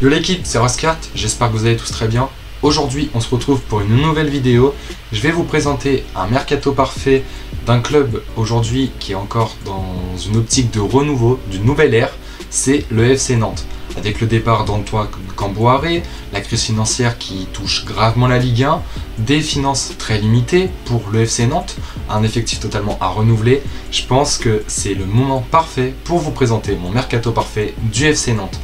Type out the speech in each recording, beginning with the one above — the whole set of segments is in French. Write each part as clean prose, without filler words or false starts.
Yo l'équipe, c'est Roscart, j'espère que vous allez tous très bien. Aujourd'hui, on se retrouve pour une nouvelle vidéo. Je vais vous présenter un mercato parfait d'un club aujourd'hui qui est encore dans une optique de renouveau, d'une nouvelle ère. C'est le FC Nantes. Avec le départ d'Antoine Camboiré, la crise financière qui touche gravement la Ligue 1, des finances très limitées pour le FC Nantes, un effectif totalement à renouveler, je pense que c'est le moment parfait pour vous présenter mon mercato parfait du FC Nantes.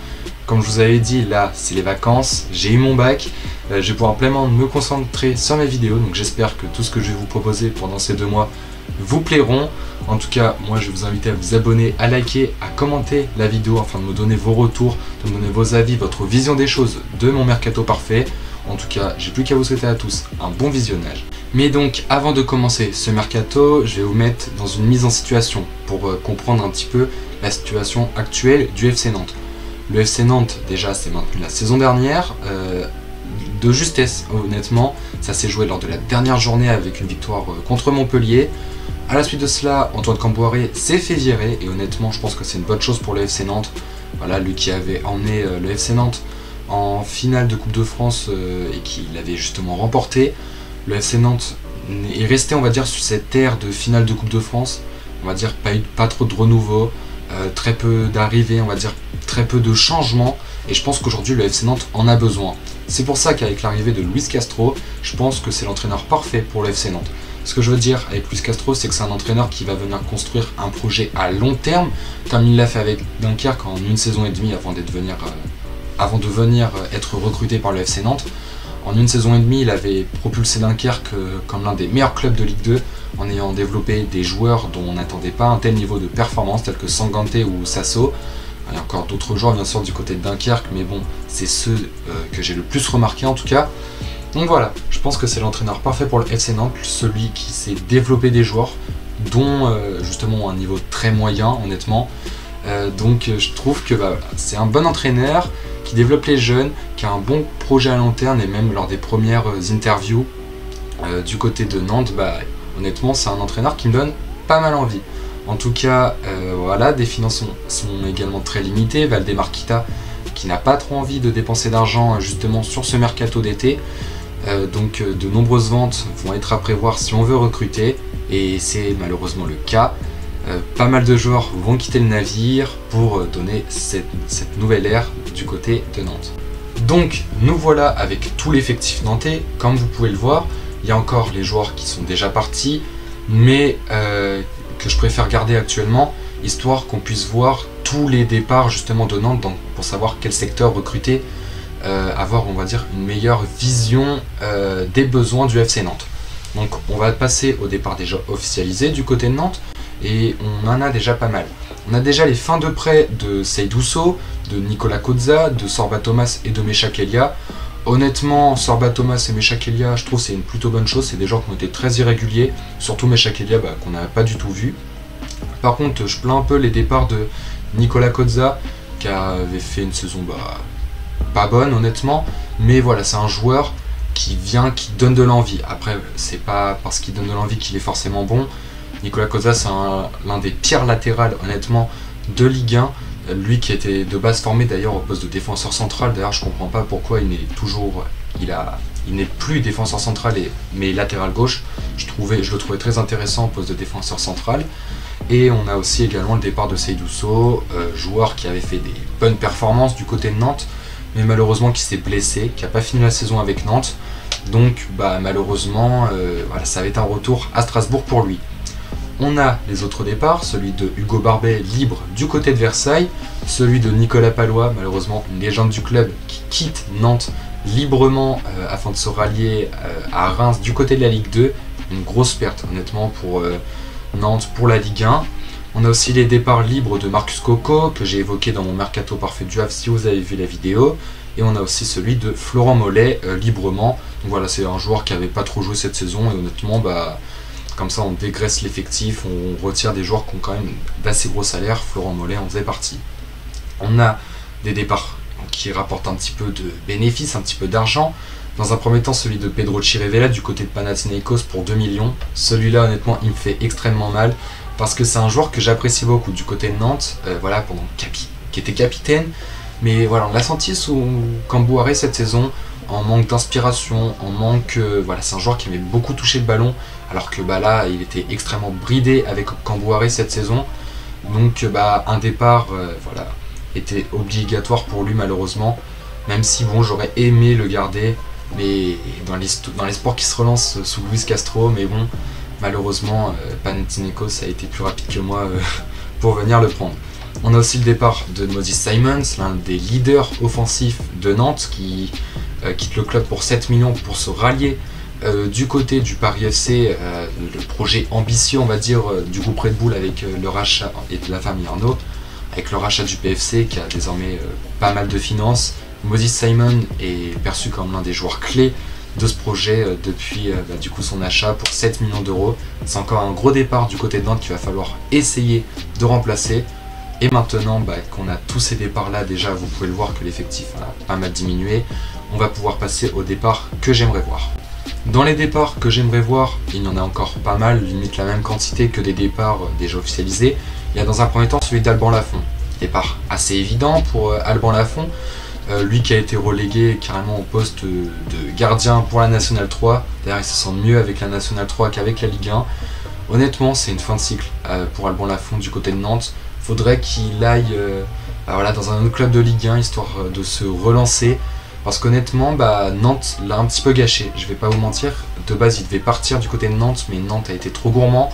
Comme je vous avais dit, là c'est les vacances, j'ai eu mon bac, je vais pouvoir pleinement me concentrer sur mes vidéos, donc j'espère que tout ce que je vais vous proposer pendant ces 2 mois vous plairont. En tout cas, moi je vais vous inviter à vous abonner, à liker, à commenter la vidéo afin de me donner vos retours, de me donner vos avis, votre vision des choses de mon mercato parfait. En tout cas, j'ai plus qu'à vous souhaiter à tous un bon visionnage. Mais donc, avant de commencer ce mercato, je vais vous mettre dans une mise en situation pour comprendre un petit peu la situation actuelle du FC Nantes. Le FC Nantes, déjà, s'est maintenu la saison dernière, de justesse, honnêtement. Ça s'est joué lors de la dernière journée avec une victoire contre Montpellier. A la suite de cela, Antoine Camboiré s'est fait virer et honnêtement, je pense que c'est une bonne chose pour le FC Nantes. Voilà, lui qui avait emmené le FC Nantes en finale de Coupe de France et qui l'avait justement remporté. Le FC Nantes est resté, on va dire, sur cette ère de finale de Coupe de France. On va dire pas trop de renouveau, très peu d'arrivées, on va dire très peu de changements. Et je pense qu'aujourd'hui, le FC Nantes en a besoin. C'est pour ça qu'avec l'arrivée de Luis Castro, je pense que c'est l'entraîneur parfait pour le FC Nantes. Ce que je veux dire avec Luis Castro, c'est que c'est un entraîneur qui va venir construire un projet à long terme, comme il l'a fait avec Dunkerque en 1 saison et demie avant de venir être recruté par le FC Nantes. En 1 saison et demie, il avait propulsé Dunkerque comme l'un des meilleurs clubs de Ligue 2, en ayant développé des joueurs dont on n'attendait pas un tel niveau de performance, tels que Sangante ou Sasso. Il y a encore d'autres joueurs bien sûr du côté de Dunkerque, mais bon, c'est ceux que j'ai le plus remarqué en tout cas. Donc voilà, je pense que c'est l'entraîneur parfait pour le FC Nantes, celui qui sait développer des joueurs, dont justement un niveau très moyen honnêtement. Donc je trouve que c'est un bon entraîneur qui développe les jeunes, qui a un bon projet à long terme, et même lors des premières interviews du côté de Nantes, honnêtement c'est un entraîneur qui me donne pas mal envie. En tout cas, voilà, des finances sont également très limitées. Valdemar Kita qui n'a pas trop envie de dépenser d'argent justement sur ce mercato d'été. Donc de nombreuses ventes vont être à prévoir si on veut recruter, et c'est malheureusement le cas. Pas mal de joueurs vont quitter le navire pour donner cette nouvelle ère du côté de Nantes. Donc nous voilà avec tout l'effectif nantais. Comme vous pouvez le voir, il y a encore les joueurs qui sont déjà partis, mais que je préfère garder actuellement, histoire qu'on puisse voir tous les départs justement de Nantes, donc pour savoir quel secteur recruter, avoir on va dire une meilleure vision des besoins du FC Nantes. Donc on va passer au départ déjà officialisé du côté de Nantes, et on en a déjà pas mal. On a déjà les fins de prêt de Seydou Sow, de Nicolas Kozza, de Sorba Thomas et de Mecha Kelia. Honnêtement, Sorba Thomas et Mecha Kelia, je trouve c'est une plutôt bonne chose. C'est des joueurs qui ont été très irréguliers, surtout Mecha Kelia qu'on n'a pas du tout vu. Par contre, je plains un peu les départs de Nicolas Kozza, qui avait fait une saison pas bonne honnêtement, mais voilà, c'est un joueur qui donne de l'envie. Après, c'est pas parce qu'il donne de l'envie qu'il est forcément bon. Nicolas Kozza, c'est l'un des pires latérales honnêtement de Ligue 1. Lui qui était de base formé d'ailleurs au poste de défenseur central. D'ailleurs, je comprends pas pourquoi il n'est plus défenseur central mais latéral gauche. Je le trouvais très intéressant au poste de défenseur central. Et on a aussi également le départ de Seydou Sow, joueur qui avait fait des bonnes performances du côté de Nantes, mais malheureusement qui s'est blessé, qui n'a pas fini la saison avec Nantes. Donc malheureusement, voilà, ça va être un retour à Strasbourg pour lui. On a les autres départs, celui de Hugo Barbet libre du côté de Versailles, celui de Nicolas Pallois, malheureusement une légende du club qui quitte Nantes librement afin de se rallier à Reims du côté de la Ligue 2. Une grosse perte honnêtement pour Nantes, pour la Ligue 1. On a aussi les départs libres de Marcus Coco que j'ai évoqué dans mon mercato parfait du Havre si vous avez vu la vidéo. Et on a aussi celui de Florent Mollet librement. Donc voilà, c'est un joueur qui n'avait pas trop joué cette saison et honnêtement comme ça on dégraisse l'effectif, on retire des joueurs qui ont quand même d'assez gros salaires. Florent Mollet en faisait partie. On a des départs qui rapportent un petit peu de bénéfices, un petit peu d'argent. Dans un premier temps, celui de Pedro Chirivella du côté de Panathinaikos pour 2 millions. Celui-là honnêtement il me fait extrêmement mal, parce que c'est un joueur que j'apprécie beaucoup du côté de Nantes, voilà, qui était capitaine, Mais voilà, on l'a senti sous Cambouaré cette saison, en manque d'inspiration, en manque... voilà, c'est un joueur qui aimait beaucoup toucher le ballon, alors que là, il était extrêmement bridé avec Cambouaré cette saison. Donc un départ voilà, était obligatoire pour lui malheureusement, même si bon, j'aurais aimé le garder, mais dans l'espoir qu'il se relance sous Luis Castro, mais bon, malheureusement Panathinaikos a été plus rapide que moi pour venir le prendre. On a aussi le départ de Moses Simons, l'un des leaders offensifs de Nantes, qui quitte le club pour 7 millions pour se rallier du côté du Paris FC, le projet ambitieux on va dire du groupe Red Bull avec le rachat et de la famille Arnaud, avec le rachat du PFC qui a désormais pas mal de finances. Moses Simon est perçu comme l'un des joueurs clés de ce projet depuis du coup son achat pour 7 millions d'euros. C'est encore un gros départ du côté de Nantes qu'il va falloir essayer de remplacer. Et maintenant qu'on a tous ces départs là, déjà vous pouvez le voir que l'effectif a pas mal diminué, on va pouvoir passer au départ que j'aimerais voir. Dans les départs que j'aimerais voir, il y en a encore pas mal, limite la même quantité que des départs déjà officialisés. Il y a dans un premier temps celui d'Alban Lafont. Départ assez évident pour Alban Lafont, lui qui a été relégué carrément au poste de gardien pour la Nationale 3. D'ailleurs il se sent mieux avec la Nationale 3 qu'avec la Ligue 1. Honnêtement c'est une fin de cycle pour Alban Lafont du côté de Nantes. Faudrait qu'il aille voilà, dans un autre club de Ligue 1 histoire de se relancer. Parce qu'honnêtement, Nantes l'a un petit peu gâché, je vais pas vous mentir. De base, il devait partir du côté de Nantes, mais Nantes a été trop gourmand.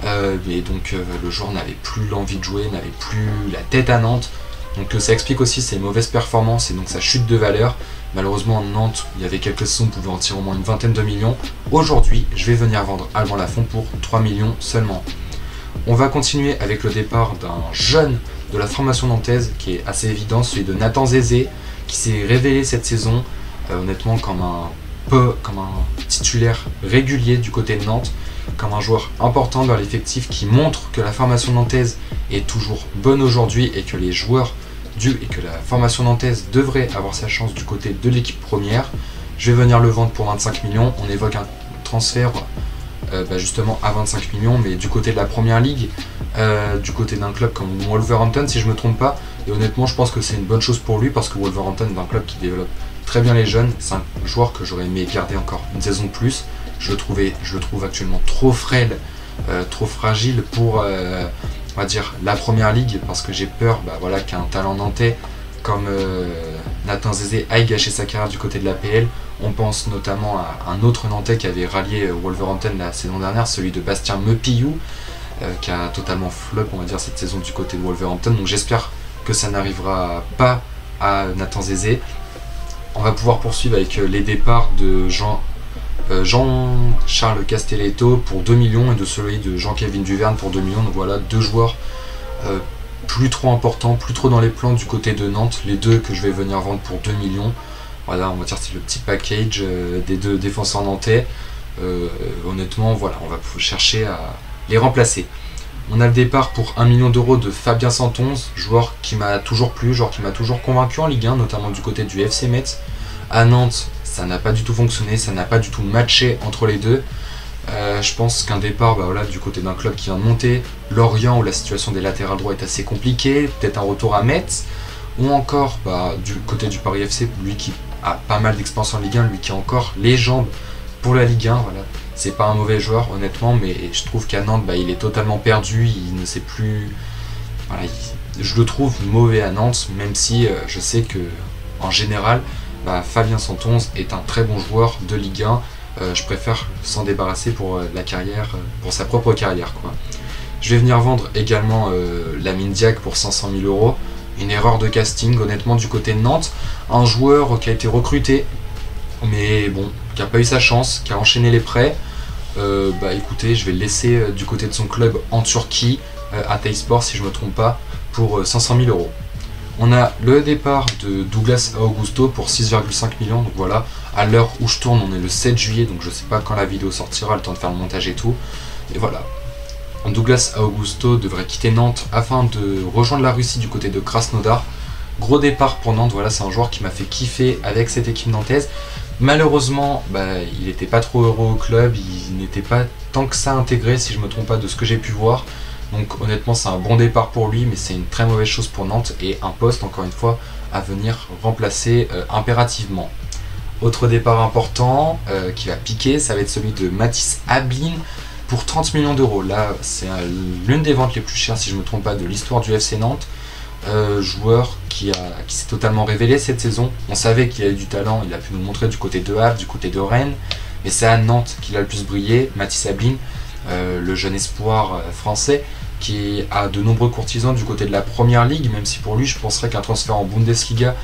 Et donc, le joueur n'avait plus l'envie de jouer, n'avait plus la tête à Nantes. Donc, ça explique aussi ses mauvaises performances et donc sa chute de valeur. Malheureusement, Nantes, il y avait quelques saisons, on pouvait en tirer au moins une vingtaine de millions. Aujourd'hui, je vais venir vendre Alban Lafont pour 3 millions seulement. On va continuer avec le départ d'un jeune de la formation nantaise qui est assez évident, celui de Nathan Zézé, qui s'est révélé cette saison honnêtement comme un titulaire régulier du côté de Nantes, comme un joueur important dans l'effectif qui montre que la formation nantaise est toujours bonne aujourd'hui et que les joueurs et que la formation nantaise devrait avoir sa chance du côté de l'équipe première. Je vais venir le vendre pour 25 millions, on évoque un transfert justement à 25 millions, mais du côté de la première ligue, du côté d'un club comme Wolverhampton si je me trompe pas. Et honnêtement je pense que c'est une bonne chose pour lui parce que Wolverhampton est un club qui développe très bien les jeunes. C'est un joueur que j'aurais aimé garder encore une saison de plus. Je le trouve actuellement trop frêle, trop fragile pour on va dire la première ligue, parce que j'ai peur voilà, qu'un talent nantais comme Nathan Zézé aille gâcher sa carrière du côté de l'APL. On pense notamment à un autre Nantais qui avait rallié Wolverhampton la saison dernière, celui de Bastien Mepillou, qui a totalement flop on va dire cette saison du côté de Wolverhampton. Donc j'espère que ça n'arrivera pas à Nathan Zézé. On va pouvoir poursuivre avec les départs de Jean-Charles Castelletto pour 2 millions et de celui de Jean-Kévin Duverne pour 2 millions. Donc voilà, deux joueurs plus trop importants, plus trop dans les plans du côté de Nantes. Les deux que je vais venir vendre pour 2 millions. Voilà, on va dire c'est le petit package des deux défenseurs nantais. Honnêtement, voilà, on va chercher à les remplacer. On a le départ pour 1 million d'euros de Fabien Santonze, joueur qui m'a toujours plu, joueur qui m'a toujours convaincu en Ligue 1, notamment du côté du FC Metz. À Nantes, ça n'a pas du tout fonctionné, ça n'a pas du tout matché entre les deux. Je pense qu'un départ voilà, du côté d'un club qui vient de monter, Lorient où la situation des latérales droits est assez compliquée, peut-être un retour à Metz, ou encore du côté du Paris FC, lui qui a pas mal d'expérience en Ligue 1, lui qui a encore les jambes pour la Ligue 1, voilà. C'est pas un mauvais joueur honnêtement, mais je trouve qu'à Nantes il est totalement perdu, il ne sait plus, voilà, je le trouve mauvais à Nantes, même si je sais que en général Fabien Santonze est un très bon joueur de Ligue 1. Je préfère s'en débarrasser pour la carrière, pour sa propre carrière quoi. Je vais venir vendre également Lamine Diack pour 500 000 euros. Une erreur de casting honnêtement du côté de Nantes. Un joueur qui a été recruté, mais bon, qui n'a pas eu sa chance, qui a enchaîné les prêts. Écoutez, je vais le laisser du côté de son club en Turquie, à Hatayspor si je ne me trompe pas, pour 500 000 euros. On a le départ de Douglas Augusto pour 6,5 millions, donc voilà, à l'heure où je tourne, on est le 7 juillet, donc je sais pas quand la vidéo sortira, le temps de faire le montage et tout. Et voilà, Douglas Augusto devrait quitter Nantes afin de rejoindre la Russie du côté de Krasnodar. Gros départ pour Nantes, voilà, c'est un joueur qui m'a fait kiffer avec cette équipe nantaise. Malheureusement, il n'était pas trop heureux au club, il n'était pas tant que ça intégré si je me trompe pas de ce que j'ai pu voir. Donc honnêtement c'est un bon départ pour lui, mais c'est une très mauvaise chose pour Nantes et un poste encore une fois à venir remplacer impérativement. Autre départ important qui va piquer, ça va être celui de Matthijs Ablin pour 30 millions d'euros. Là, c'est l'une des ventes les plus chères, si je ne me trompe pas, de l'histoire du FC Nantes. Joueur qui s'est totalement révélé cette saison. On savait qu'il avait du talent, il a pu nous le montrer du côté de Havre, du côté de Rennes, mais c'est à Nantes qu'il a le plus brillé. Matthijs Ablin, le jeune espoir français, qui a de nombreux courtisans du côté de la première ligue, même si pour lui je penserais qu'un transfert en Bundesliga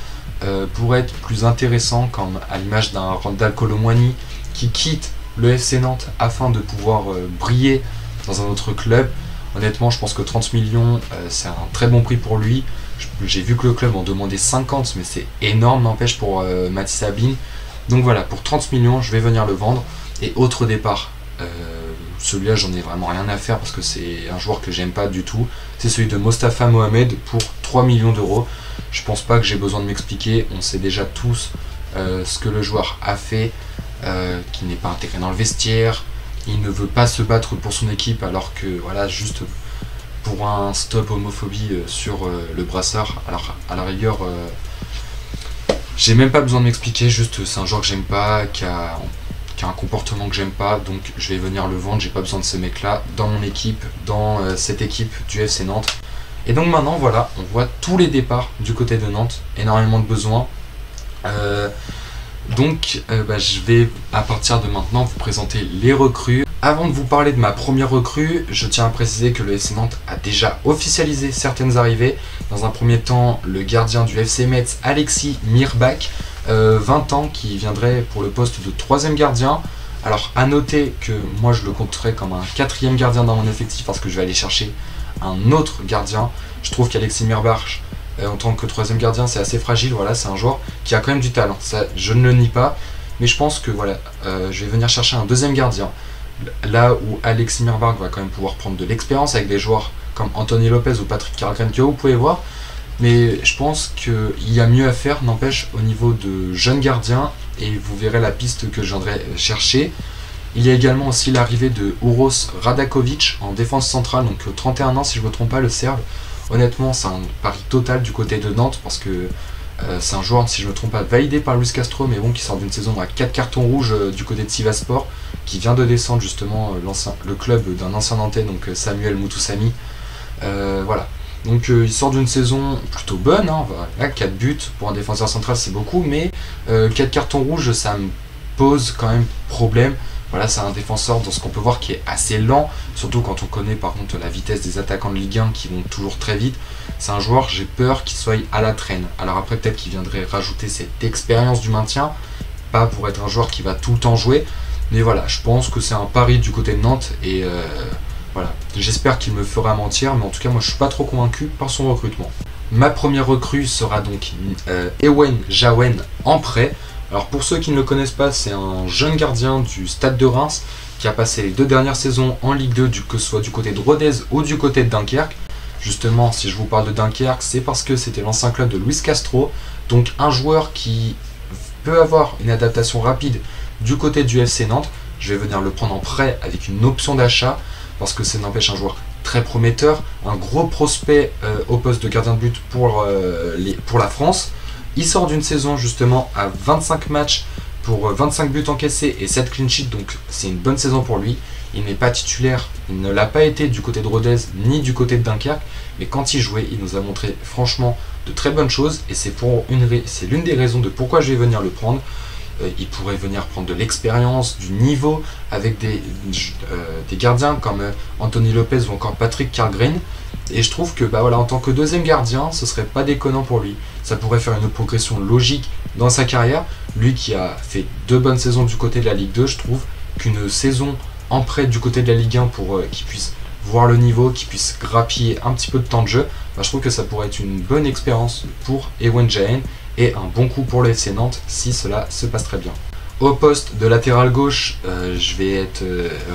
pourrait être plus intéressant, comme à l'image d'un Randal Kolo Muani qui quitte le FC Nantes afin de pouvoir briller dans un autre club. Honnêtement, je pense que 30 millions, c'est un très bon prix pour lui. J'ai vu que le club en demandait 50, mais c'est énorme, n'empêche, pour Matthijs Ablin. Donc voilà, pour 30 millions, je vais venir le vendre. Et autre départ, celui-là, j'en ai vraiment rien à faire parce que c'est un joueur que j'aime pas du tout. C'est celui de Mostafa Mohamed pour 3 millions d'euros. Je pense pas que j'ai besoin de m'expliquer. On sait déjà tous ce que le joueur a fait, qu'il n'est pas intégré dans le vestiaire. Il ne veut pas se battre pour son équipe, alors que voilà, juste pour un stop homophobie sur le brassard, alors à la rigueur, j'ai même pas besoin de m'expliquer, juste c'est un joueur que j'aime pas, qui a un comportement que j'aime pas, donc je vais venir le vendre. J'ai pas besoin de ce mec là dans mon équipe, dans cette équipe du FC Nantes. Et donc maintenant voilà, on voit tous les départs du côté de Nantes, énormément de besoins. Je vais à partir de maintenant vous présenter les recrues. Avant de vous parler de ma première recrue, je tiens à préciser que le FC Nantes a déjà officialisé certaines arrivées. Dans un premier temps, le gardien du FC Metz, Alexis Mirbach, 20 ans, qui viendrait pour le poste de 3e gardien. Alors à noter que moi je le compterai comme un 4e gardien dans mon effectif parce que je vais aller chercher un autre gardien. Je trouve qu'Alexis Mirbach, en tant que 3e gardien, c'est assez fragile. Voilà, c'est un joueur qui a quand même du talent, ça je ne le nie pas, mais je pense que voilà, je vais venir chercher un 2e gardien, là où Alexis Mirbach va quand même pouvoir prendre de l'expérience avec des joueurs comme Anthony Lopez ou Patrick Carlgren que vous pouvez voir, mais je pense qu'il y a mieux à faire, n'empêche, au niveau de jeunes gardiens, et vous verrez la piste que je viendrai chercher. Il y a également aussi l'arrivée de Uros Radakovic en défense centrale, donc 31 ans si je ne me trompe pas, le Serbe. Honnêtement, c'est un pari total du côté de Nantes parce que c'est un joueur, si je ne me trompe pas, validé par Luis Castro, mais bon, qui sort d'une saison à 4 cartons rouges du côté de Sivasspor, qui vient de descendre justement le club d'un ancien Nantais, donc Samuel Moutoussamy. Voilà. Donc il sort d'une saison plutôt bonne, hein, voilà, 4 buts pour un défenseur central c'est beaucoup, mais 4 cartons rouges ça me pose quand même problème. Voilà, c'est un défenseur dans ce qu'on peut voir qui est assez lent, surtout quand on connaît par contre la vitesse des attaquants de Ligue 1 qui vont toujours très vite. C'est un joueur, j'ai peur qu'il soit à la traîne. Alors après peut-être qu'il viendrait rajouter cette expérience du maintien, pas pour être un joueur qui va tout le temps jouer, mais voilà, je pense que c'est un pari du côté de Nantes et voilà, j'espère qu'il me fera mentir, mais en tout cas moi je suis pas trop convaincu par son recrutement. Ma première recrue sera donc Ewen Jawen en prêt. Alors pour ceux qui ne le connaissent pas, c'est un jeune gardien du Stade de Reims qui a passé les 2 dernières saisons en Ligue 2, que ce soit du côté de Rodez ou du côté de Dunkerque. Justement, si je vous parle de Dunkerque, c'est parce que c'était l'ancien club de Luis Castro, donc un joueur qui peut avoir une adaptation rapide du côté du FC Nantes. Je vais venir le prendre en prêt avec une option d'achat parce que ça n'empêche un joueur très prometteur, un gros prospect au poste de gardien de but pour la France. Il sort d'une saison justement à 25 matchs pour 25 buts encaissés et 7 clean sheets, donc c'est une bonne saison pour lui. Il n'est pas titulaire, il ne l'a pas été du côté de Rodez ni du côté de Dunkerque, mais quand il jouait, il nous a montré franchement de très bonnes choses et c'est l'une des raisons de pourquoi je vais venir le prendre. Il pourrait venir prendre de l'expérience, du niveau avec des gardiens comme Anthony Lopez ou encore Patrick Carlgren. Et je trouve que voilà, en tant que 2e gardien, ce serait pas déconnant pour lui. Ça pourrait faire une progression logique dans sa carrière. Lui qui a fait 2 bonnes saisons du côté de la Ligue 2, je trouve qu'une saison en prêt du côté de la Ligue 1 pour qu'il puisse voir le niveau, qu'il puisse grappiller un petit peu de temps de jeu, je trouve que ça pourrait être une bonne expérience pour Ewen Jawen et un bon coup pour le FC Nantes si cela se passe très bien. Au poste de latéral gauche, je vais être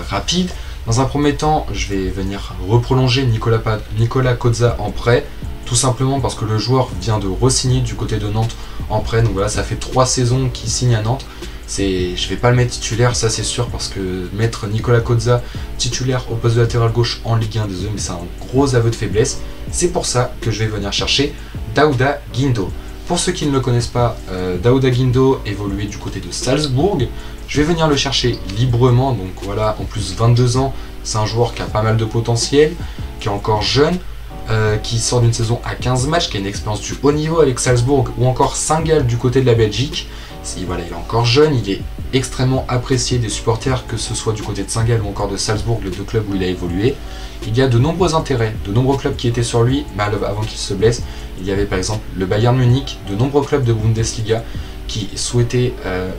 rapide. Dans un premier temps, je vais venir reprolonger Nicolas Kozza en prêt, tout simplement parce que le joueur vient de re-signer du côté de Nantes en prêt. Donc voilà, ça fait 3 saisons qu'il signe à Nantes. Je vais pas le mettre titulaire, ça c'est sûr, parce que mettre Nicolas Kozza titulaire au poste de latéral gauche en Ligue 1, désolé, mais c'est un gros aveu de faiblesse. C'est pour ça que je vais venir chercher Daouda Guindo. Pour ceux qui ne le connaissent pas, Daouda Guindo évoluait du côté de Salzbourg. Je vais venir le chercher librement, donc voilà, en plus 22 ans, c'est un joueur qui a pas mal de potentiel, qui est encore jeune, qui sort d'une saison à 15 matchs, qui a une expérience du haut niveau avec Salzbourg, ou encore Saint-Gall du côté de la Belgique. Voilà, il est encore jeune, il est extrêmement apprécié des supporters, que ce soit du côté de Saint-Gall ou encore de Salzbourg, les deux clubs où il a évolué. Il y a de nombreux intérêts, de nombreux clubs qui étaient sur lui, mais avant qu'il se blesse. Il y avait par exemple le Bayern Munich, de nombreux clubs de Bundesliga qui souhaitaient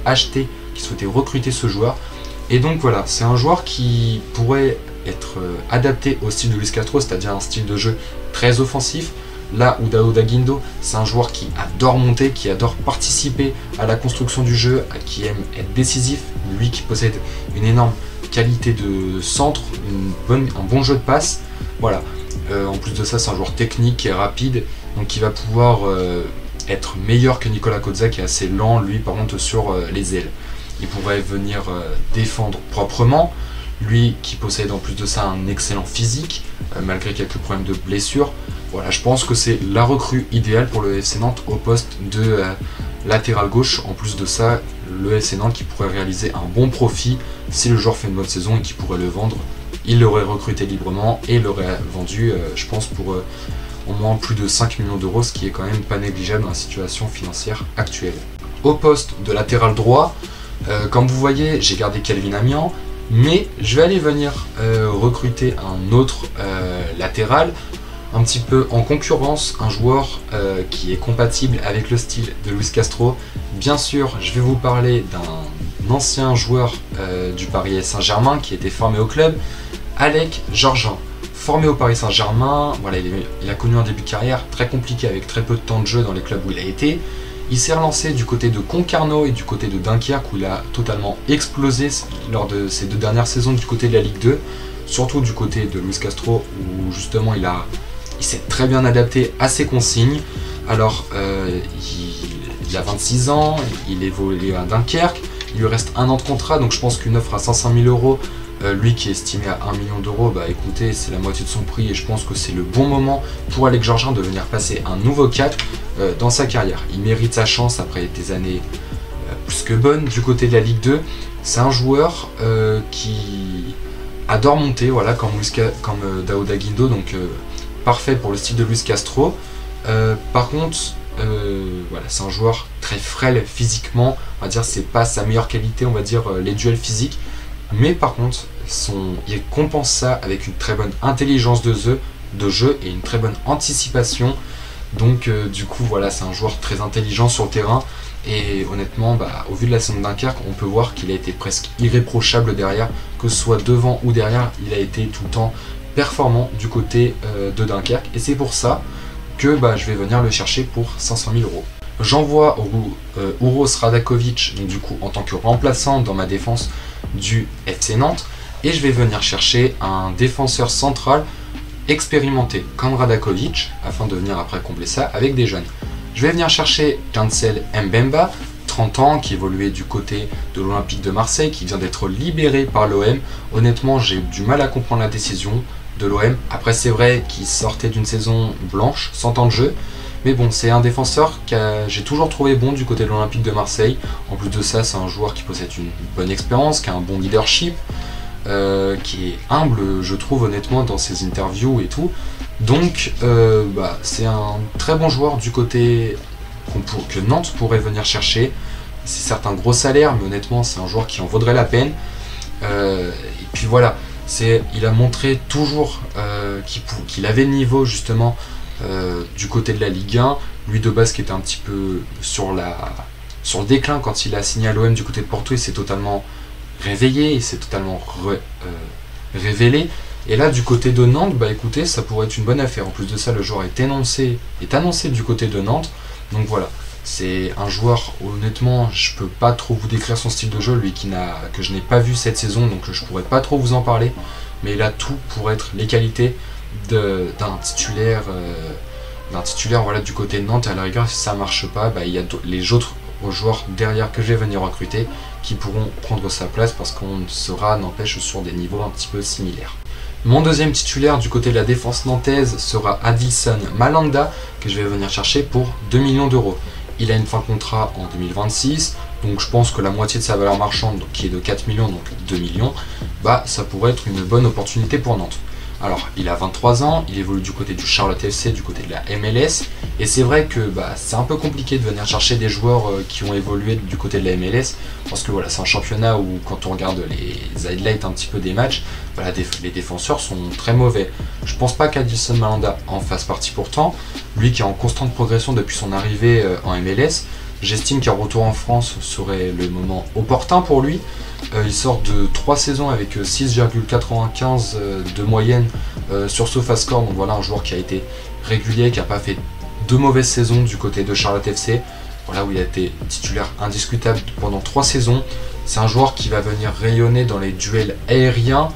acheter, qui souhaitaient recruter ce joueur. Et donc voilà, c'est un joueur qui pourrait être adapté au style de Luis Castro, c'est-à-dire un style de jeu très offensif. Là où Daouda Guindo, c'est un joueur qui adore monter, qui adore participer à la construction du jeu, qui aime être décisif, lui qui possède une énorme qualité de centre, un bon jeu de passe. Voilà. En plus de ça, c'est un joueur technique qui est rapide, donc qui va pouvoir être meilleur que Nicolas Kozza, qui est assez lent, lui par contre sur les ailes. Il pourrait venir défendre proprement, lui qui possède en plus de ça un excellent physique, malgré quelques problèmes de blessure. Voilà, je pense que c'est la recrue idéale pour le FC Nantes au poste de latéral gauche. En plus de ça, le FC Nantes qui pourrait réaliser un bon profit si le joueur fait une bonne saison et qui pourrait le vendre. Il l'aurait recruté librement et l'aurait vendu, je pense, pour au moins plus de 5 millions d'euros, ce qui est quand même pas négligeable dans la situation financière actuelle. Au poste de latéral droit, comme vous voyez, j'ai gardé Kelvin Amian, mais je vais aller venir recruter un autre latéral, un petit peu en concurrence, un joueur qui est compatible avec le style de Luis Castro. Bien sûr, je vais vous parler d'un ancien joueur du Paris Saint-Germain qui était formé au club, Alec Georgian. Formé au Paris Saint-Germain, voilà, il a connu un début de carrière très compliqué avec très peu de temps de jeu dans les clubs où il a été. Il s'est relancé du côté de Concarneau et du côté de Dunkerque où il a totalement explosé lors de ses 2 dernières saisons du côté de la Ligue 2. Surtout du côté de Luis Castro où justement il s'est très bien adapté à ses consignes. Alors il a 26 ans, il évolue à Dunkerque, il lui reste 1 an de contrat, donc je pense qu'une offre à 500 000 euros, lui qui est estimé à 1 million d'euros, bah écoutez, c'est la moitié de son prix et je pense que c'est le bon moment pour Alec Georgian de venir passer un nouveau cap dans sa carrière. Il mérite sa chance après des années plus que bonnes du côté de la Ligue 2. C'est un joueur qui adore monter, voilà, comme Daouda Guindo, donc parfait pour le style de Luis Castro. Par contre, voilà, c'est un joueur très frêle physiquement, on va dire c'est pas sa meilleure qualité, on va dire les duels physiques, mais par contre il compense ça avec une très bonne intelligence de jeu et une très bonne anticipation. Donc du coup voilà, c'est un joueur très intelligent sur le terrain et honnêtement au vu de la saison de Dunkerque, on peut voir qu'il a été presque irréprochable derrière, que ce soit devant ou derrière, il a été tout le temps performant du côté de Dunkerque et c'est pour ça que je vais venir le chercher pour 500 000 euros. J'envoie Uros Radakovic, donc du coup en tant que remplaçant dans ma défense du FC Nantes, et je vais venir chercher un défenseur central expérimenté comme Radakovic afin de venir après combler ça avec des jeunes. Je vais venir chercher Cancel Mbemba, 30 ans, qui évoluait du côté de l'Olympique de Marseille, qui vient d'être libéré par l'OM. Honnêtement, j'ai eu du mal à comprendre la décision de l'OM. Après, c'est vrai qu'il sortait d'une saison blanche, sans temps de jeu. Mais bon, c'est un défenseur que j'ai toujours trouvé bon du côté de l'Olympique de Marseille. En plus de ça, c'est un joueur qui possède une bonne expérience, qui a un bon leadership, qui est humble, je trouve, honnêtement, dans ses interviews et tout. Donc, c'est un très bon joueur du côté que Nantes pourrait venir chercher. C'est certes un gros salaire, mais honnêtement, c'est un joueur qui en vaudrait la peine. Et puis voilà, il a montré toujours qu'il avait le niveau, justement, du côté de la Ligue 1. Lui de base qui était un petit peu sur le déclin quand il a signé à l'OM du côté de Porto, il s'est totalement réveillé, il s'est totalement révélé. Et là du côté de Nantes, écoutez, ça pourrait être une bonne affaire. En plus de ça, le joueur est annoncé du côté de Nantes. Donc voilà, c'est un joueur, honnêtement, je peux pas trop vous décrire son style de jeu, lui que je n'ai pas vu cette saison, donc je pourrais pas trop vous en parler. Mais il a tout pour être les qualités d'un titulaire, voilà, du côté de Nantes. À la rigueur, si ça marche pas, il y a les autres joueurs derrière que je vais venir recruter qui pourront prendre sa place parce qu'on sera, n'empêche, sur des niveaux un petit peu similaires. Mon deuxième titulaire du côté de la défense nantaise sera Adilson Malanda, que je vais venir chercher pour 2 millions d'euros. Il a une fin de contrat en 2026, donc je pense que la moitié de sa valeur marchande, donc, qui est de 4 millions, donc 2 millions, bah ça pourrait être une bonne opportunité pour Nantes. Alors, il a 23 ans, il évolue du côté du Charlotte FC, du côté de la MLS, et c'est vrai que c'est un peu compliqué de venir chercher des joueurs qui ont évolué du côté de la MLS, parce que voilà, c'est un championnat où quand on regarde les highlights un petit peu des matchs, voilà, les défenseurs sont très mauvais. Je pense pas qu'Adilson Malanda en fasse partie pourtant, lui qui est en constante progression depuis son arrivée en MLS. J'estime qu'un retour en France serait le moment opportun pour lui. Il sort de 3 saisons avec 6,95 de moyenne sur SofaScore. Donc voilà, un joueur qui a été régulier, qui n'a pas fait de mauvaises saisons du côté de Charlotte FC. Voilà, où il a été titulaire indiscutable pendant 3 saisons. C'est un joueur qui va venir rayonner dans les duels aériens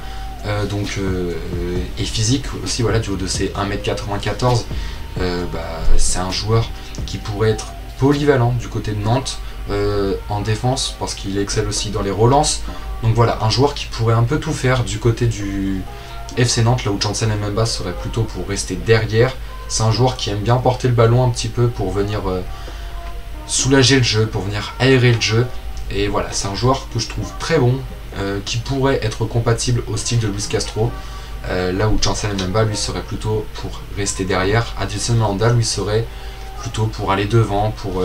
et physique aussi. Voilà, du haut de ses 1m94. C'est un joueur qui pourrait être polyvalent du côté de Nantes en défense parce qu'il excelle aussi dans les relances. Donc voilà, un joueur qui pourrait un peu tout faire du côté du FC Nantes, là où Chancel Mbemba serait plutôt pour rester derrière. C'est un joueur qui aime bien porter le ballon un petit peu pour venir soulager le jeu, pour venir aérer le jeu. Et voilà, c'est un joueur que je trouve très bon, qui pourrait être compatible au style de Luis Castro. Là où Chancel Mbemba lui serait plutôt pour rester derrière. Adilson Malanda lui serait plutôt pour aller devant, pour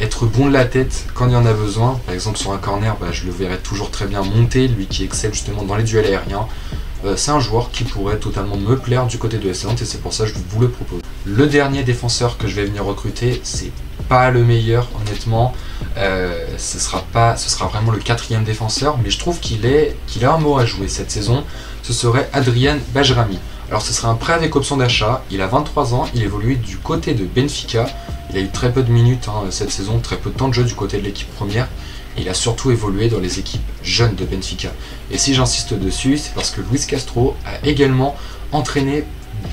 être bon de la tête quand il y en a besoin. Par exemple sur un corner, je le verrais toujours très bien monter, lui qui excelle justement dans les duels aériens. C'est un joueur qui pourrait totalement me plaire du côté de FC Nantes et c'est pour ça que je vous le propose. Le dernier défenseur que je vais venir recruter, c'est pas le meilleur honnêtement, ce sera vraiment le 4e défenseur, mais je trouve qu'il a un mot à jouer cette saison. Ce serait Adrian Bajrami. Alors ce serait un prêt avec option d'achat, il a 23 ans, il évolue du côté de Benfica, il a eu très peu de minutes cette saison, très peu de temps de jeu du côté de l'équipe première, et il a surtout évolué dans les équipes jeunes de Benfica. Et si j'insiste dessus, c'est parce que Luis Castro a également entraîné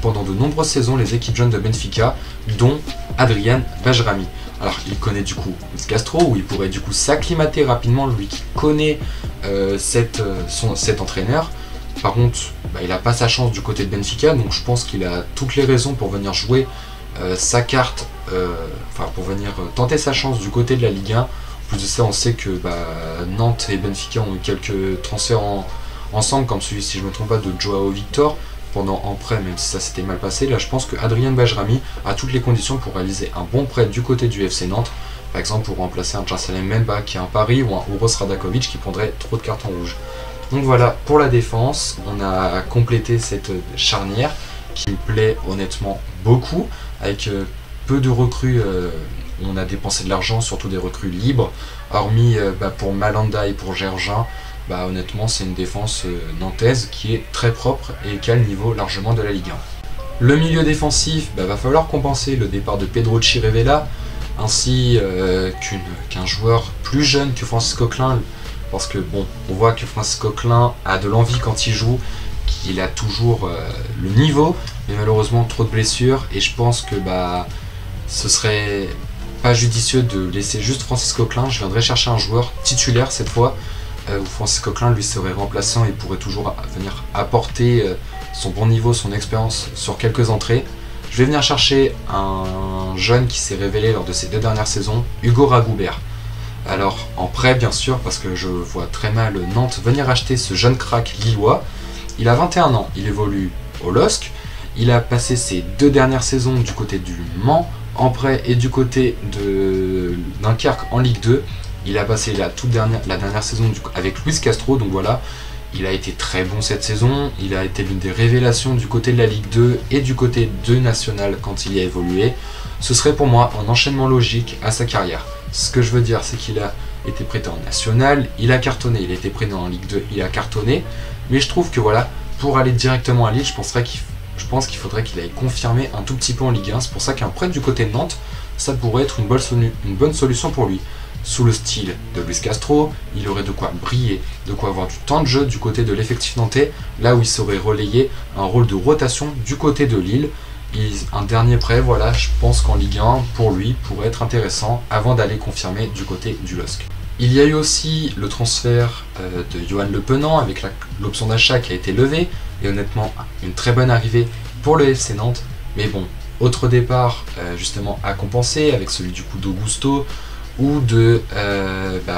pendant de nombreuses saisons les équipes jeunes de Benfica, dont Adrian Bajrami. Alors il connaît du coup Luis Castro, où il pourrait du coup s'acclimater rapidement, lui qui connaît cet entraîneur. Par contre, il n'a pas sa chance du côté de Benfica, donc je pense qu'il a toutes les raisons pour venir jouer sa carte, pour venir tenter sa chance du côté de la Ligue 1. En plus de ça, on sait que Nantes et Benfica ont eu quelques transferts ensemble, comme celui, si je ne me trompe pas, de Joao Victor, pendant en prêt, même si ça s'était mal passé. Là, je pense que Adrian Bajrami a toutes les conditions pour réaliser un bon prêt du côté du FC Nantes, par exemple pour remplacer un Chancel Mbemba qui est un pari ou un Uros Radakovic qui prendrait trop de cartons rouges. Donc voilà, pour la défense, on a complété cette charnière qui me plaît honnêtement beaucoup, avec peu de recrues, on a dépensé de l'argent, surtout des recrues libres, hormis pour Malanda et pour Gergin, honnêtement c'est une défense nantaise qui est très propre et qui a le niveau largement de la Ligue 1. Le milieu défensif, va falloir compenser le départ de Pedro Chirivella, ainsi qu'un joueur plus jeune que Francis Coquelin, parce que bon, on voit que Francis Coquelin a de l'envie quand il joue, qu'il a toujours le niveau, mais malheureusement trop de blessures, et je pense que ce serait pas judicieux de laisser juste Francis Coquelin. Je viendrais chercher un joueur titulaire cette fois, où Francis Coquelin lui serait remplaçant et pourrait toujours venir apporter son bon niveau, son expérience sur quelques entrées. Je vais venir chercher un jeune qui s'est révélé lors de ses 2 dernières saisons, Hugo Ragoubert. Alors en prêt bien sûr, parce que je vois très mal Nantes venir acheter ce jeune crack lillois. Il a 21 ans, il évolue au LOSC, il a passé ses 2 dernières saisons du côté du Mans en prêt et du côté de Dunkerque en Ligue 2. Il a passé la dernière saison avec Luis Castro, donc voilà, il a été très bon cette saison, il a été l'une des révélations du côté de la Ligue 2 et du côté de National quand il y a évolué. Ce serait pour moi un enchaînement logique à sa carrière. Ce que je veux dire, c'est qu'il a été prêté en National, il a cartonné, il a été prêté en Ligue 2, il a cartonné, mais je trouve que voilà, pour aller directement à Lille, je pense qu'il faudrait qu'il aille confirmer un tout petit peu en Ligue 1. C'est pour ça qu'un prêt du côté de Nantes, ça pourrait être une bonne solution pour lui. Sous le style de Luis Castro, il aurait de quoi briller, de quoi avoir du temps de jeu du côté de l'effectif nantais, là où il saurait relayer un rôle de rotation du côté de Lille. Un dernier prêt, voilà, je pense qu'en Ligue 1, pour lui, pourrait être intéressant avant d'aller confirmer du côté du LOSC. Il y a eu aussi le transfert de Johan Le Penant avec l'option d'achat qui a été levée, et honnêtement, une très bonne arrivée pour le FC Nantes. Mais bon, autre départ justement à compenser avec celui du coup d'Augusto ou de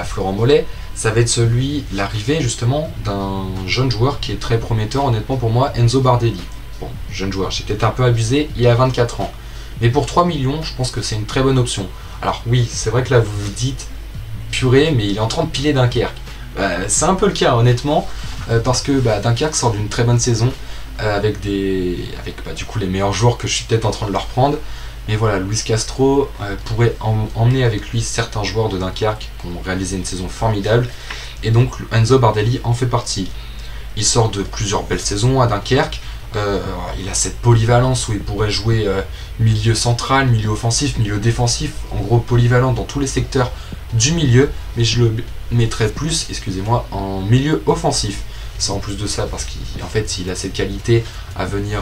Florent Mollet, ça va être l'arrivée justement d'un jeune joueur qui est très prometteur honnêtement pour moi, Enzo Bardelli. Bon, jeune joueur, j'ai peut-être un peu abusé, il a 24 ans. Mais pour 3 millions, je pense que c'est une très bonne option. Alors oui, c'est vrai que là vous vous dites, purée, mais il est en train de piler Dunkerque. C'est un peu le cas honnêtement, parce que Dunkerque sort d'une très bonne saison, avec du coup les meilleurs joueurs que je suis peut-être en train de leur prendre. Mais voilà, Luis Castro pourrait emmener avec lui certains joueurs de Dunkerque qui ont réalisé une saison formidable. Et donc Enzo Bardelli en fait partie. Il sort de plusieurs belles saisons à Dunkerque. Il a cette polyvalence où il pourrait jouer milieu central, milieu offensif, milieu défensif. En gros polyvalent dans tous les secteurs du milieu. Mais je le mettrais plus, excusez-moi, en milieu offensif. Ça en plus de ça parce qu'en fait il a cette qualité à venir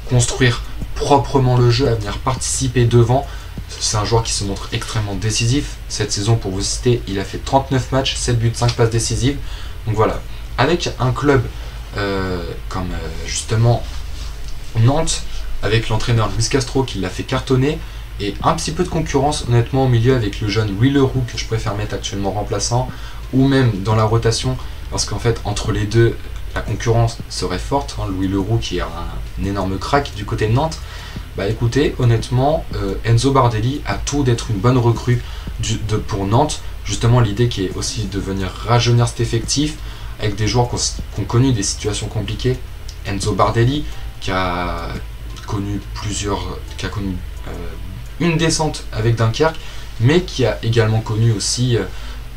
construire proprement le jeu, à venir participer devant. C'est un joueur qui se montre extrêmement décisif. Cette saison, pour vous citer, il a fait 39 matchs, 7 buts, 5 passes décisives. Donc voilà, avec un club comme justement Nantes, avec l'entraîneur Luis Castro qui l'a fait cartonner, et un petit peu de concurrence honnêtement au milieu avec le jeune Louis Leroux que je préfère mettre actuellement remplaçant, ou même dans la rotation, parce qu'en fait entre les deux, la concurrence serait forte, hein. Louis Leroux qui est un énorme crack du côté de Nantes. Écoutez, honnêtement, Enzo Bardelli a tout d'être une bonne recrue pour Nantes. Justement, l'idée qui est aussi de venir rajeunir cet effectif avec des joueurs qui ont connu des situations compliquées. Enzo Bardelli qui a connu une descente avec Dunkerque, mais qui a également connu aussi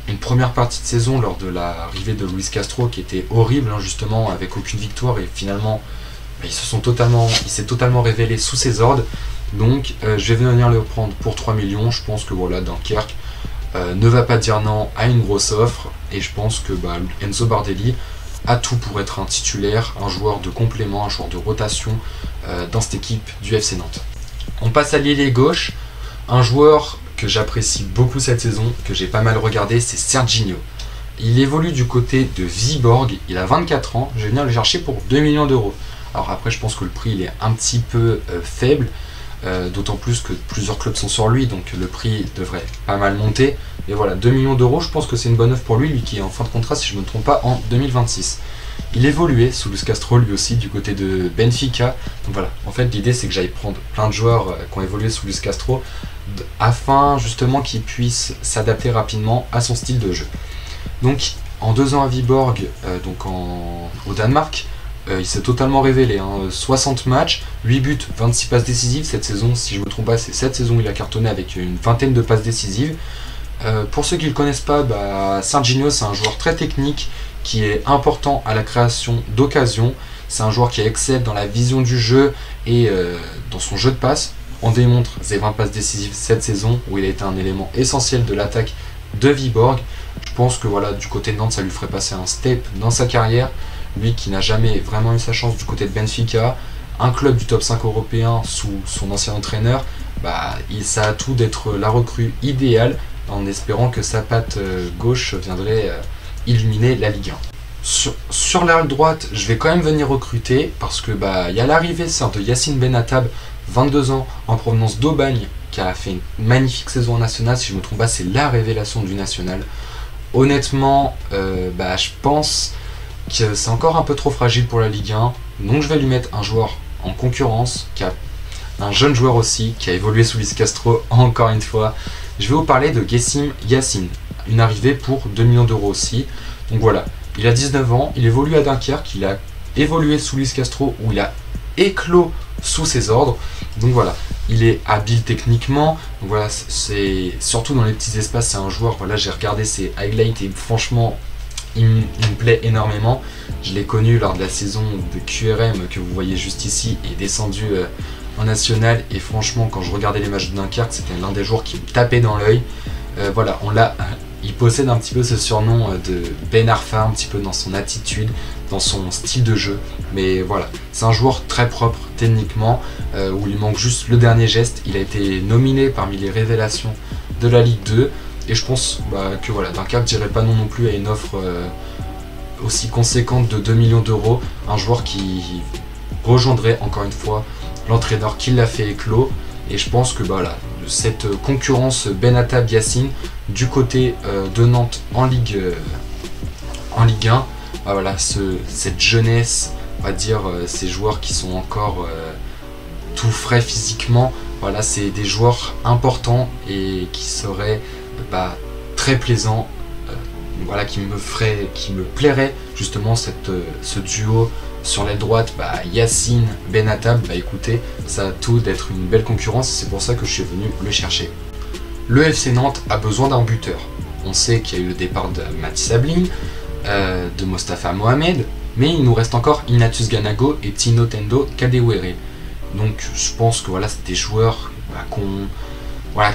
une première partie de saison lors de l'arrivée de Luis Castro qui était horrible, hein, justement, avec aucune victoire, et finalement il s'est totalement révélé sous ses ordres. Donc je vais venir le prendre pour 3 millions. Je pense que voilà, Dunkerque ne va pas dire non à une grosse offre, et je pense que Enzo Bardelli a tout pour être un titulaire, un joueur de complément, un joueur de rotation dans cette équipe du FC Nantes. On passe à l'ailier gauche, un joueur que j'apprécie beaucoup cette saison, que j'ai pas mal regardé, c'est Serginho. Il évolue du côté de Viborg, il a 24 ans, je vais venir le chercher pour 2 millions d'euros. Alors après je pense que le prix il est un petit peu faible, d'autant plus que plusieurs clubs sont sur lui, donc le prix devrait pas mal monter. Et voilà, 2 millions d'euros, je pense que c'est une bonne offre pour lui qui est en fin de contrat si je ne me trompe pas en 2026. Il évoluait sous Luis Castro lui aussi du côté de Benfica. Donc voilà, en fait l'idée c'est que j'aille prendre plein de joueurs qui ont évolué sous Luis Castro afin justement qu'ils puissent s'adapter rapidement à son style de jeu. Donc en 2 ans à Viborg, au Danemark, il s'est totalement révélé, hein. 60 matchs, 8 buts, 26 passes décisives. Cette saison, si je ne me trompe pas, c'est cette saison où il a cartonné avec une vingtaine de passes décisives. Pour ceux qui ne le connaissent pas, Serginho c'est un joueur très technique qui est important à la création d'occasions. C'est un joueur qui excelle dans la vision du jeu et dans son jeu de passe. On démontre ses 20 passes décisives cette saison où il a été un élément essentiel de l'attaque de Viborg. Je pense que voilà, du côté de Nantes, ça lui ferait passer un step dans sa carrière. Lui qui n'a jamais vraiment eu sa chance du côté de Benfica, un club du top 5 européen sous son ancien entraîneur, ça a tout d'être la recrue idéale, en espérant que sa patte gauche viendrait illuminer la Ligue 1. Sur l'aile droite, je vais quand même venir recruter, parce que y a l'arrivée de Yacine Benatab, 22 ans, en provenance d'Aubagne, qui a fait une magnifique saison en national. Si je ne me trompe pas, c'est la révélation du national. Honnêtement, je pense que c'est encore un peu trop fragile pour la Ligue 1, donc je vais lui mettre un joueur en concurrence, un jeune joueur aussi, qui a évolué sous Luis Castro, encore une fois. Je vais vous parler de Guessim Yacine, une arrivée pour 2 millions d'euros aussi. Donc voilà, il a 19 ans, il évolue à Dunkerque, il a évolué sous Luis Castro, où il a éclos sous ses ordres. Donc voilà, il est habile techniquement. Donc voilà, c'est surtout dans les petits espaces, c'est un joueur, voilà, j'ai regardé ses highlights et franchement, il me plaît énormément. Je l'ai connu lors de la saison de QRM que vous voyez juste ici, et descendu en national, et franchement quand je regardais les matchs de Dunkerque, c'était l'un des joueurs qui me tapait dans l'œil. Voilà, il possède un petit peu ce surnom de Ben Arfa, un petit peu dans son attitude, dans son style de jeu. Mais voilà, c'est un joueur très propre techniquement, où il manque juste le dernier geste. Il a été nominé parmi les révélations de la Ligue 2. Et je pense que voilà, Dunkerque ne dirait pas non plus à une offre aussi conséquente de 2 millions d'euros. Un joueur qui rejoindrait encore une fois l'entraîneur qui l'a fait éclos. Et je pense que voilà, cette concurrence Benatab Yacine du côté de Nantes en Ligue 1, voilà, cette jeunesse, on va dire ces joueurs qui sont encore tout frais physiquement, voilà, c'est des joueurs importants et qui seraient très plaisants, voilà, qui me plairait justement ce duo sur l'aile droite, Yacine, Benatab. Écoutez, ça a tout d'être une belle concurrence, c'est pour ça que je suis venu le chercher. Le FC Nantes a besoin d'un buteur. On sait qu'il y a eu le départ de Mathis Ablin, de Mostafa Mohamed, mais il nous reste encore Ignatius Ganago et Tino Tendo Kadewere. Donc je pense que voilà, c'est des joueurs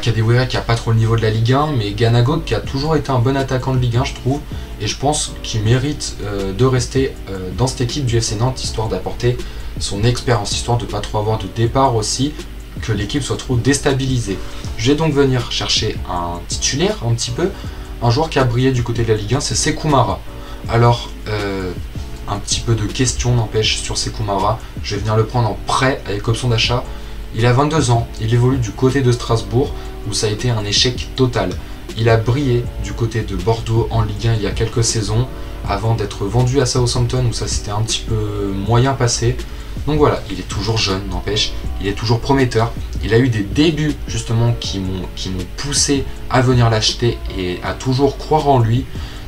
Kadewere qui a pas trop le niveau de la Ligue 1, mais Ganago qui a toujours été un bon attaquant de Ligue 1, je trouve, et je pense qu'il mérite de rester dans cette équipe du FC Nantes, histoire d'apporter son expérience, histoire de ne pas trop avoir de départ aussi, que l'équipe soit trop déstabilisée. Je vais donc venir chercher un titulaire un petit peu, un joueur qui a brillé du côté de la Ligue 1, c'est Sekou Mara. Alors, un petit peu de questions n'empêche sur Sekou Mara, je vais venir le prendre en prêt avec option d'achat. Il a 22 ans, il évolue du côté de Strasbourg, où ça a été un échec total. Il a brillé du côté de Bordeaux en Ligue 1 il y a quelques saisons, avant d'être vendu à Southampton, où ça s'était un petit peu moyen passé. Donc voilà, il est toujours jeune, n'empêche, il est toujours prometteur. Il a eu des débuts justement qui m'ont poussé à venir l'acheter et à toujours croire en lui.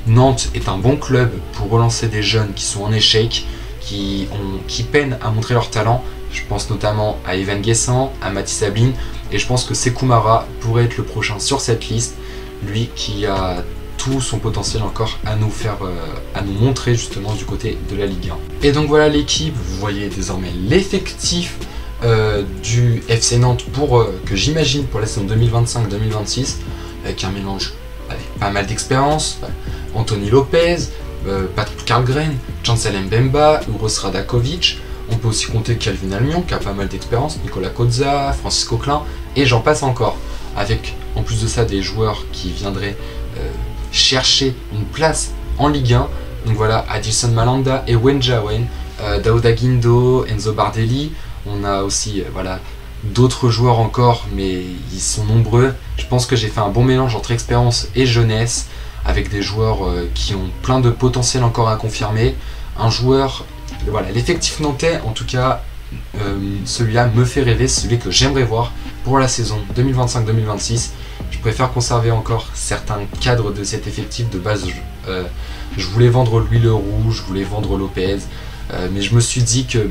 Nantes est un bon club pour relancer des jeunes qui sont en échec, qui peinent à montrer leur talent. Je pense notamment à Evan Guessant, à Mathis Ablin, et je pense que Sekou Mara pourrait être le prochain sur cette liste, lui qui a tout son potentiel encore à nous montrer justement du côté de la Ligue 1. Et donc voilà l'équipe, vous voyez désormais l'effectif du FC Nantes que j'imagine pour la saison 2025-2026, avec un mélange avec pas mal d'expérience, Anthony Lopez, Patrick Karlgren, Chancel Mbemba, Uros Radakovic. On peut aussi compter Calvin Almion qui a pas mal d'expérience, Nicolas Kozza, Francisco Klein, et j'en passe encore. Avec en plus de ça des joueurs qui viendraient chercher une place en Ligue 1. Donc voilà, Adilson Malanda et Wenjawen, Daouda Guindo, Enzo Bardelli. On a aussi d'autres joueurs encore, mais ils sont nombreux. Je pense que j'ai fait un bon mélange entre expérience et jeunesse, avec des joueurs qui ont plein de potentiel encore à confirmer. Un joueur, voilà, l'effectif nantais, en tout cas, celui-là me fait rêver, celui que j'aimerais voir pour la saison 2025-2026. Je préfère conserver encore certains cadres de cet effectif de base. Je voulais vendre Louis Leroux, je voulais vendre Lopez, mais je me suis dit que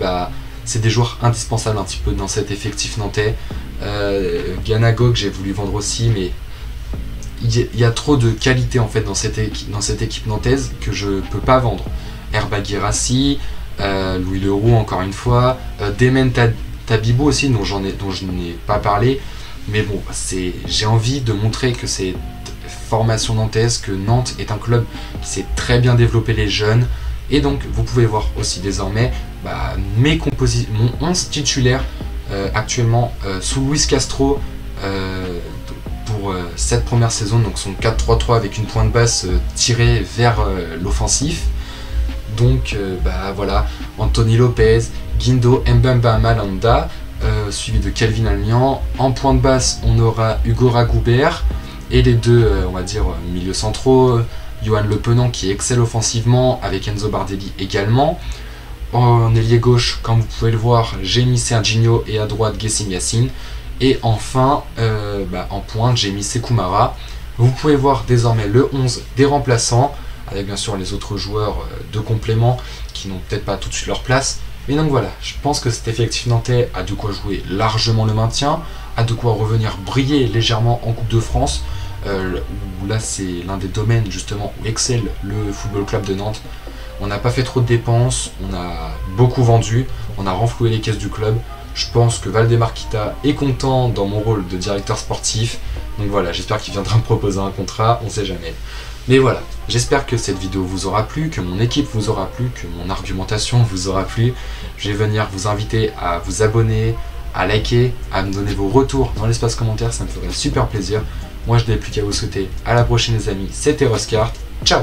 c'est des joueurs indispensables un petit peu dans cet effectif nantais. Ganago que j'ai voulu vendre aussi, mais il y a trop de qualité en fait dans cette équipe nantaise que je peux pas vendre. Herba Guirassi, Louis Leroux encore une fois, Demen Tabibou aussi dont je n'ai pas parlé, mais bon, j'ai envie de montrer que c'est formation nantaise, que Nantes est un club qui sait très bien développer les jeunes, et donc vous pouvez voir aussi désormais mon 11 titulaire actuellement sous Luis Castro pour cette première saison, donc son 4-3-3 avec une pointe basse tirée vers l'offensif. Donc voilà, Anthony Lopez, Guindo, Mbemba Malanda, suivi de Calvin Almian. En pointe basse, on aura Hugo Ragoubert et les deux, on va dire, milieux centraux, Johan Le Penant qui excelle offensivement avec Enzo Bardelli également. En ailier gauche, comme vous pouvez le voir, j'ai mis Serginho et à droite Guessing Yacine. Et enfin, en pointe, j'ai mis Sekou Mara. Vous pouvez voir désormais le 11 des remplaçants, avec bien sûr les autres joueurs de complément qui n'ont peut-être pas tout de suite leur place. Mais donc voilà, je pense que cet effectif nantais a de quoi jouer largement le maintien, a de quoi revenir briller légèrement en Coupe de France, où là c'est l'un des domaines justement où excelle le Football Club de Nantes. On n'a pas fait trop de dépenses, on a beaucoup vendu, on a renfloué les caisses du club. Je pense que Valdemar Kita est content dans mon rôle de directeur sportif. Donc voilà, j'espère qu'il viendra me proposer un contrat, on sait jamais. Mais voilà, j'espère que cette vidéo vous aura plu, que mon équipe vous aura plu, que mon argumentation vous aura plu. Je vais venir vous inviter à vous abonner, à liker, à me donner vos retours dans l'espace commentaire, ça me ferait super plaisir. Moi je n'ai plus qu'à vous souhaiter à la prochaine les amis, c'était Roscart, ciao.